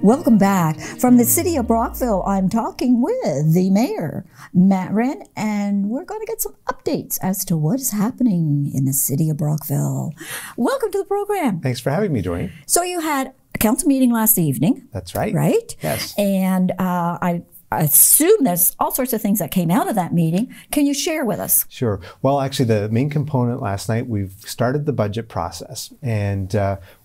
Welcome back. From the City of Brockville, I'm talking with the mayor, Wren, and we're going to get some updates as to what is happening in the City of Brockville. Welcome to the program. Thanks for having me, Doreen. So you had a council meeting last evening. That's right. Right? Yes. And I assume there's all sorts of things that came out of that meeting. Can you share with us? Sure. Well, actually, the main component last night, we've started the budget process, and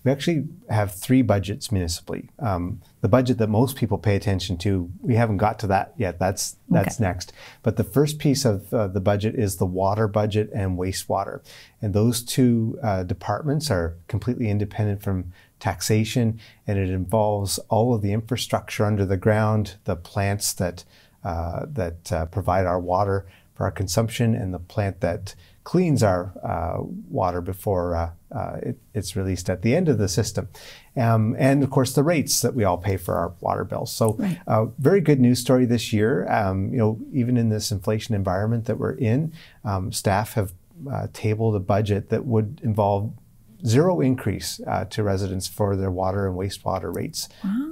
we actually have 3 budgets municipally. The budget that most people pay attention to, we haven't got to that yet. That's next. But the first piece of the budget is the water budget and wastewater. And those 2 departments are completely independent from taxation, and it involves all of the infrastructure under the ground, the plants that provide our water for our consumption, and the plant that cleans our water before it's released at the end of the system. And of course, the rates that we all pay for our water bills. So very good news story this year. Even in this inflation environment that we're in, staff have tabled a budget that would involve 0 increase to residents for their water and wastewater rates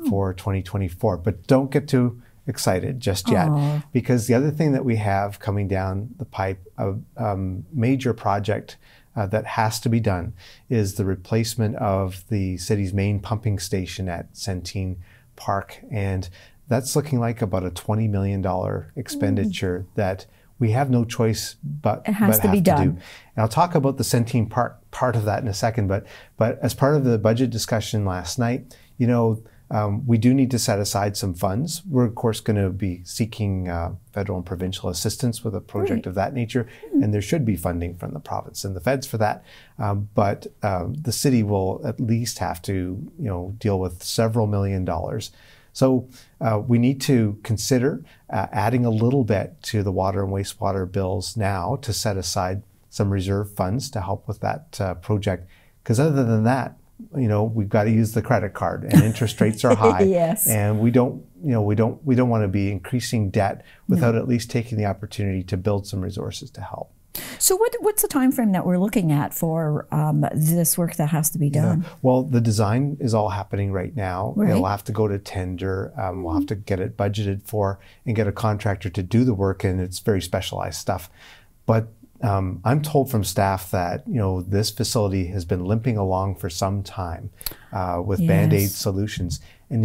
for 2024. But don't get too excited just yet, because the other thing that we have coming down the pipe, a major project that has to be done, is the replacement of the city's main pumping station at Centene Park. And that's looking like about a $20 million expenditure that we have no choice but it has to be done. And I'll talk about the Centene Park part of that in a second, but as part of the budget discussion last night, we do need to set aside some funds. We're of course going to be seeking federal and provincial assistance with a project of that nature, and there should be funding from the province and the feds for that. But the city will at least have to, deal with several $1 million. So we need to consider adding a little bit to the water and wastewater bills now to set aside some reserve funds to help with that project. Because other than that, we've got to use the credit card, and interest rates are high. Yes. And we don't want to be increasing debt without at least taking the opportunity to build some resources to help. So what's the time frame that we're looking at for this work that has to be done? Well, the design is all happening right now. Right. It'll have to go to tender. We'll have to get it budgeted for and get a contractor to do the work, and it's very specialized stuff. But I'm told from staff that this facility has been limping along for some time with Band-Aid solutions. And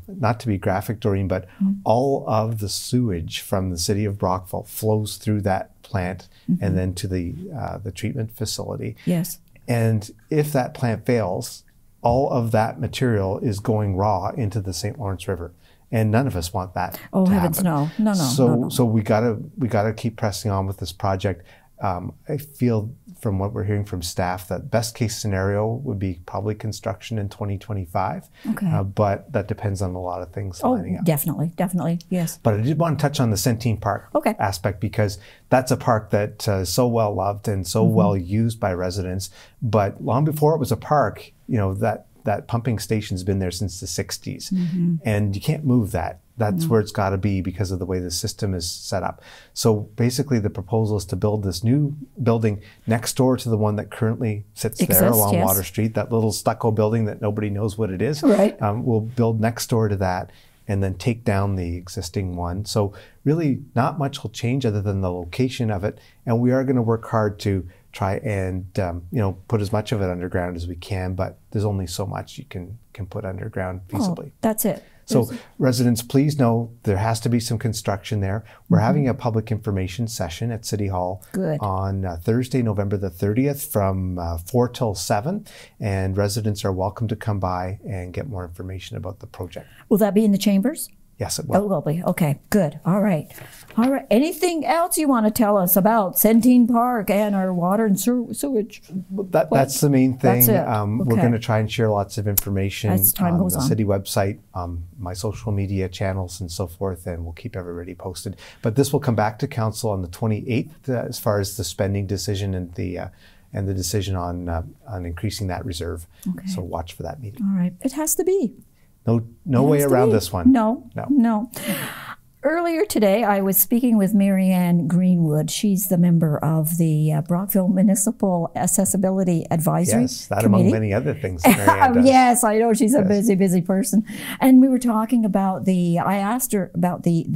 not to be graphic, Doreen, but all of the sewage from the city of Brockville flows through that plant and then to the treatment facility. Yes. And if that plant fails, all of that material is going raw into the St. Lawrence River. And none of us want that. Oh, to heavens, happen. no. So we gotta keep pressing on with this project. I feel from what we're hearing from staff that best case scenario would be probably construction in 2025. Okay. But that depends on a lot of things lining up. Definitely, yes. But I did want to touch on the Centene Park aspect, because that's a park that is so well loved and so well used by residents. But long before it was a park, that pumping station's been there since the 60s, and you can't move that. That's where it's got to be because of the way the system is set up. So basically the proposal is to build this new building next door to the one that currently sits there along Water Street, that little stucco building that nobody knows what it is. Right. We'll build next door to that and then take down the existing one. So really not much will change other than the location of it. And we are going to work hard to try and put as much of it underground as we can, but there's only so much you can put underground feasibly. That's it. So residents, please know there has to be some construction there. We're having a public information session at City Hall on Thursday, November the 30th from 4 till 7. And residents are welcome to come by and get more information about the project. Will that be in the chambers? Yes, it will. Oh, it will be. Okay, good. All right. Anything else you want to tell us about Centene Park and our water and sewage? That's the main thing. That's it. We're going to try and share lots of information as time on goes the on. city website, my social media channels and so forth, and we'll keep everybody posted. But this will come back to council on the 28th as far as the spending decision and the decision on increasing that reserve. Okay. So watch for that meeting. All right. It has to be. No way around this one. No. earlier today, I was speaking with Marianne Greenwood. She's the member of the Brockville Municipal Accessibility Advisory that Committee. among many other things that Marianne does. Yes, I know she's a busy person. And we were talking about I asked her about the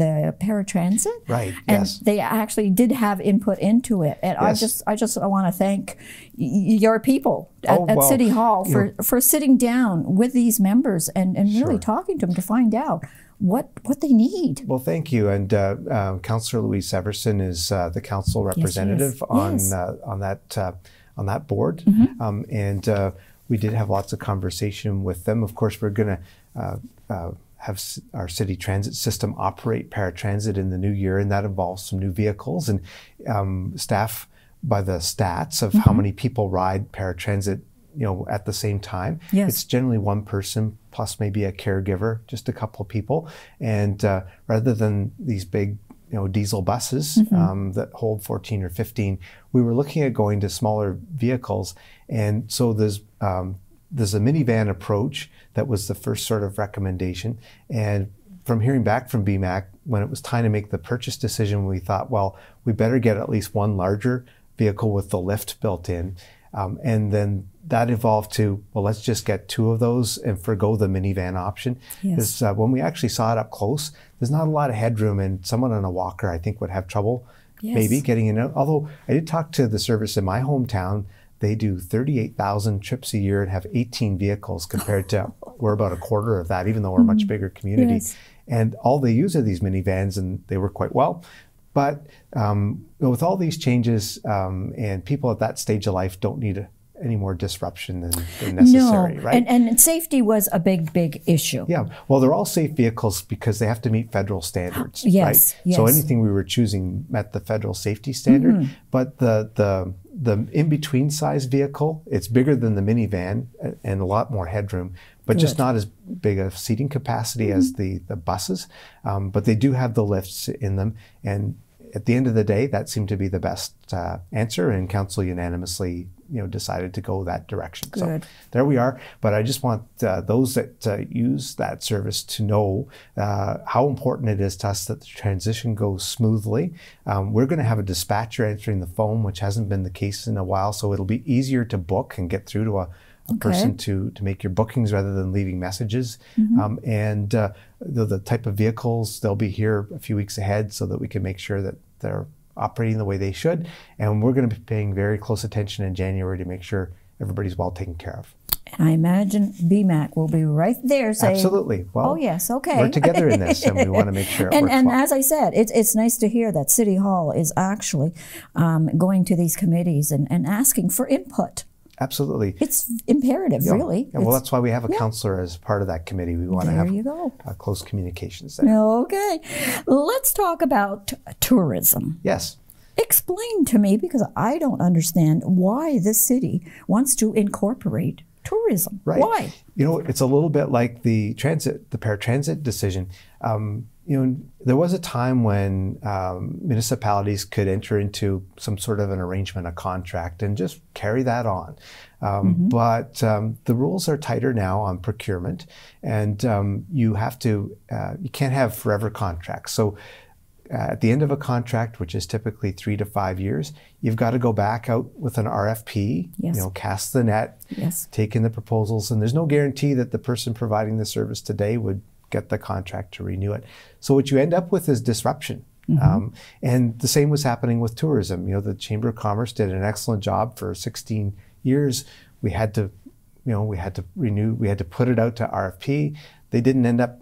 paratransit. Right, and yes. they actually did have input into it. And Yes. I want to thank your people at City Hall for sitting down with these members and really talking to them to find out what they need. Well, thank you. And Councillor Louise Everson is the council representative on that board. And we did have lots of conversation with them. Of course, we're going to have our city transit system operate paratransit in the new year, and that involves some new vehicles and staff by the stats of how many people ride paratransit, at the same time. Yes. It's generally one person plus maybe a caregiver, just a couple of people. And rather than these big, diesel buses that hold 14 or 15, we were looking at going to smaller vehicles. And so there's a minivan approach that was the first sort of recommendation. And from hearing back from BMAC, when it was time to make the purchase decision, we thought, well, we better get at least one larger vehicle with the lift built in. And then that evolved to, well, let's just get two of those and forgo the minivan option. Yes. Because when we actually saw it up close, there's not a lot of headroom, and someone on a walker, I think, would have trouble maybe getting in and out. Although I did talk to the service in my hometown. They do 38,000 trips a year and have 18 vehicles compared to we're about a quarter of that, even though we're a much bigger community. Yes. And all they use are these minivans, and they work quite well. But with all these changes, and people at that stage of life don't need any more disruption than necessary, right? And safety was a big issue. Yeah, well, they're all safe vehicles because they have to meet federal standards, Yes, right? yes. So anything we were choosing met the federal safety standard. But the in-between size vehicle, it's bigger than the minivan and a lot more headroom, but just not as big a seating capacity as the buses. But they do have the lifts in them. And at the end of the day, that seemed to be the best answer, and council unanimously decided to go that direction. Good. So there we are. But I just want those that use that service to know how important it is to us that the transition goes smoothly. We're going to have a dispatcher answering the phone, which hasn't been the case in a while, so it'll be easier to book and get through to a person to make your bookings rather than leaving messages. And the type of vehicles, they'll be here a few weeks ahead so that we can make sure that they're operating the way they should. And we're going to be paying very close attention in January to make sure everybody's well taken care of. And I imagine BMAC will be right there saying, absolutely. Well, oh yes, okay. We're together in this, and we want to make sure it works and well. as I said, it's nice to hear that City Hall is actually going to these committees and asking for input. Absolutely. It's imperative, really. Yeah, well, that's why we have a counselor as part of that committee. We want to have close communications there. Okay. Let's talk about tourism. Yes. Explain to me, because I don't understand why the city wants to incorporate tourism. Right. Why? It's a little bit like the paratransit decision. There was a time when municipalities could enter into some sort of an arrangement, a contract, and just carry that on. But the rules are tighter now on procurement, and you can't have forever contracts. So at the end of a contract, which is typically 3 to 5 years, you've got to go back out with an RFP, cast the net, take in the proposals, and there's no guarantee that the person providing the service today would get the contract to renew it. So what you end up with is disruption. And the same was happening with tourism. The Chamber of Commerce did an excellent job for 16 years. We had to renew, we had to put it out to RFP. They didn't end up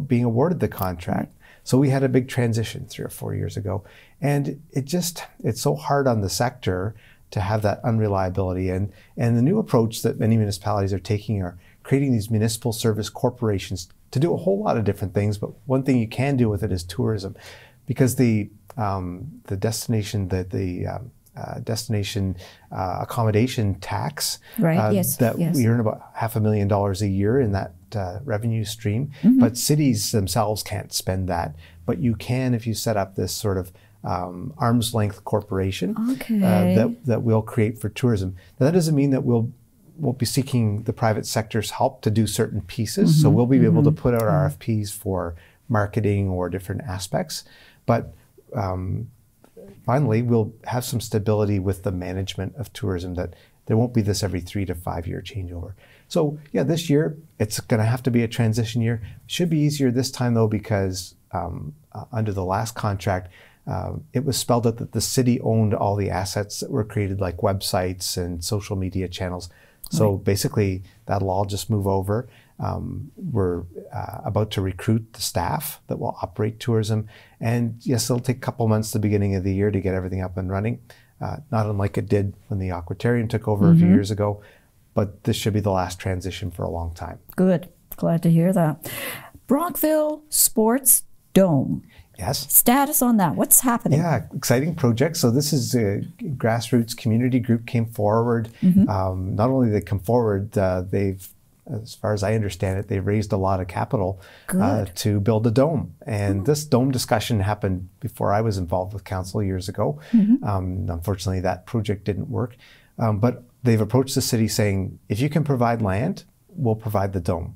being awarded the contract. So we had a big transition 3 or 4 years ago. And it's so hard on the sector to have that unreliability. And the new approach that many municipalities are taking are creating these municipal service corporations to do a whole lot of different things. But one thing you can do with it is tourism, because the destination accommodation tax we earn about $500,000 a year in that revenue stream, but cities themselves can't spend that. But you can if you set up this sort of arm's length corporation that we'll create for tourism. Now that doesn't mean that we'll be seeking the private sector's help to do certain pieces. So we'll be able to put out RFPs for marketing or different aspects. But finally, we'll have some stability with the management of tourism, that there won't be this every 3 to 5 year changeover. So yeah, this year, it's going to have to be a transition year. Should be easier this time though, because under the last contract, it was spelled out that the city owned all the assets that were created, like websites and social media channels. So basically, that'll all just move over. We're about to recruit the staff that will operate tourism. And yes, it'll take a couple months at the beginning of the year to get everything up and running, not unlike it did when the Aquatarium took over a few years ago. But this should be the last transition for a long time. Good. Glad to hear that. Brockville Sports Dome. Yes. Status on that. What's happening? Yeah, exciting project. So this is a grassroots community group came forward. Not only did they come forward, they've, as far as I understand it, they've raised a lot of capital to build a dome. And this dome discussion happened before I was involved with council years ago. Unfortunately, that project didn't work. But they've approached the city saying, if you can provide land, we'll provide the dome.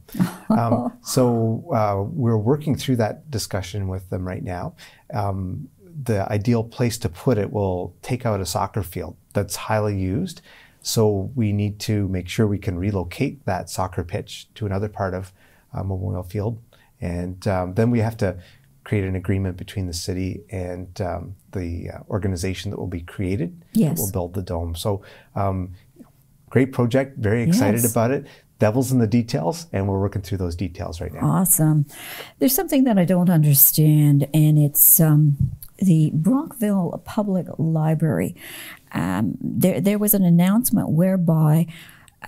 So we're working through that discussion with them right now. The ideal place to put it will take out a soccer field that's highly used. So we need to make sure we can relocate that soccer pitch to another part of Memorial Field. And then we have to create an agreement between the city and the organization that will be created. That will build the dome. So great project, very excited about it. Devil's in the details, and we're working through those details right now. Awesome. There's something that I don't understand, and it's the Brockville Public Library. There was an announcement whereby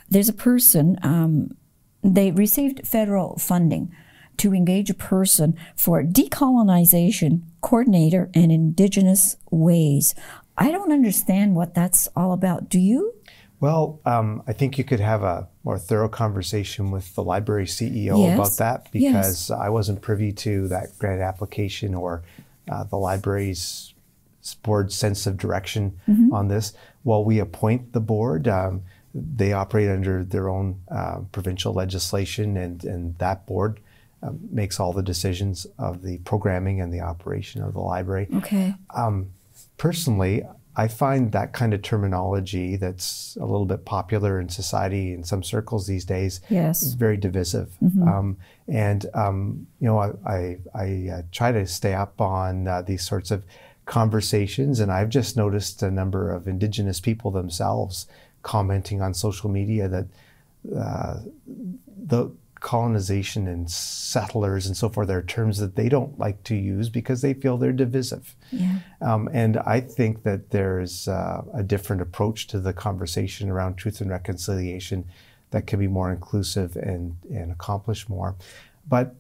there's a person, they received federal funding to engage a person for decolonization coordinator and Indigenous ways. I don't understand what that's all about. Do you? Well, I think you could have a more thorough conversation with the library CEO about that, because I wasn't privy to that grant application or the library's board's sense of direction on this. While we appoint the board, they operate under their own provincial legislation, and that board makes all the decisions of the programming and the operation of the library. Okay. Personally, I find that kind of terminology that's a little bit popular in society in some circles these days is very divisive. You know, I try to stay up on these sorts of conversations, and I've just noticed a number of Indigenous people themselves commenting on social media that the colonization and settlers and so forth are terms that they don't like to use because they feel they're divisive. And I think that there's a different approach to the conversation around truth and reconciliation that can be more inclusive and accomplish more. But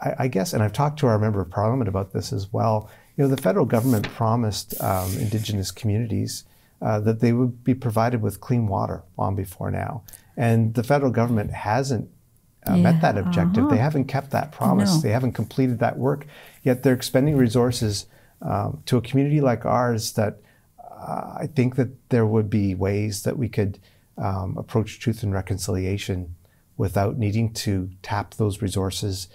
I guess, and I've talked to our member of parliament about this as well, you know, the federal government promised Indigenous communities that they would be provided with clean water long before now. And the federal government hasn't met that objective. They haven't kept that promise. They haven't completed that work, yet they're expending resources to a community like ours that I think that there would be ways that we could approach truth and reconciliation without needing to tap those resources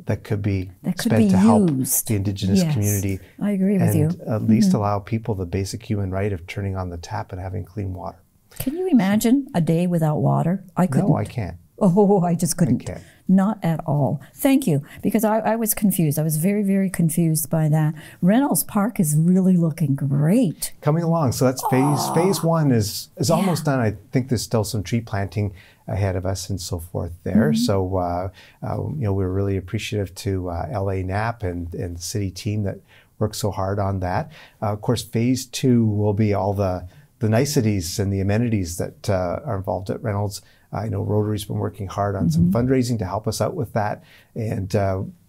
that could be spent to help the Indigenous community. I agree with you. And at least allow people the basic human right of turning on the tap and having clean water. Can you imagine a day without water? I couldn't. No, I can't. Oh, I just couldn't. Okay. Not at all. Thank you, because I was confused. I was very, very confused by that. Reynolds Park is really looking great. Coming along. So that's phase one is almost done. I think there's still some tree planting ahead of us and so forth there. So, you know, we're really appreciative to LA NAP and the city team that worked so hard on that. Of course, phase two will be all the niceties and the amenities that are involved at Reynolds. I know Rotary's been working hard on some fundraising to help us out with that. And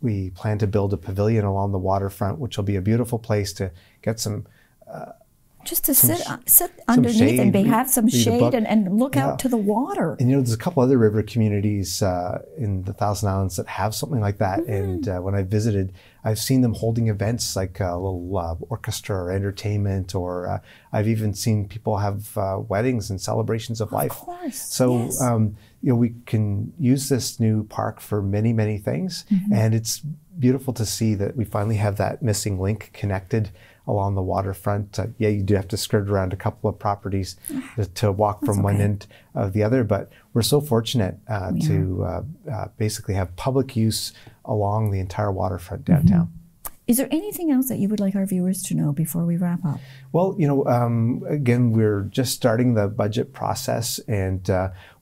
we plan to build a pavilion along the waterfront, which will be a beautiful place to get some just to sit underneath and have some shade and look out to the water. And you know, there's a couple other river communities in the Thousand Islands that have something like that. And when I visited, I've seen them holding events like a little orchestra or entertainment, or I've even seen people have weddings and celebrations of life. Of course. So you know, we can use this new park for many, many things, and it's beautiful to see that we finally have that missing link connected along the waterfront. Yeah, you do have to skirt around a couple of properties to walk from one end of the other, but we're so fortunate to basically have public use along the entire waterfront downtown. Is there anything else that you would like our viewers to know before we wrap up? Well, again, we're just starting the budget process, and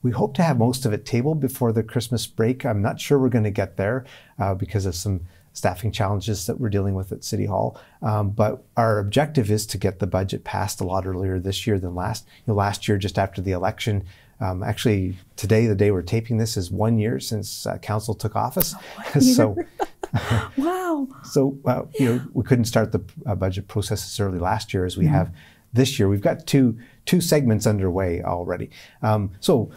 we hope to have most of it tabled before the Christmas break. I'm not sure we're going to get there because of some staffing challenges that we're dealing with at City Hall. But our objective is to get the budget passed a lot earlier this year than last. Last year, just after the election, actually today, the day we're taping this, is 1 year since council took office. So. Wow. So, we couldn't start the budget process as early last year as we have this year. We've got two segments underway already. So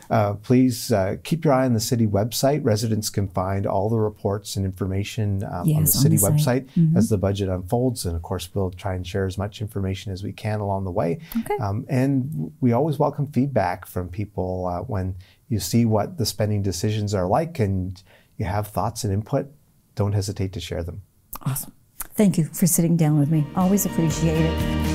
please keep your eye on the city website. Residents can find all the reports and information on the city website as the budget unfolds. And of course, we'll try and share as much information as we can along the way. And we always welcome feedback from people when you see what the spending decisions are like and you have thoughts and input. Don't hesitate to share them. Awesome. Thank you for sitting down with me. Always appreciate it.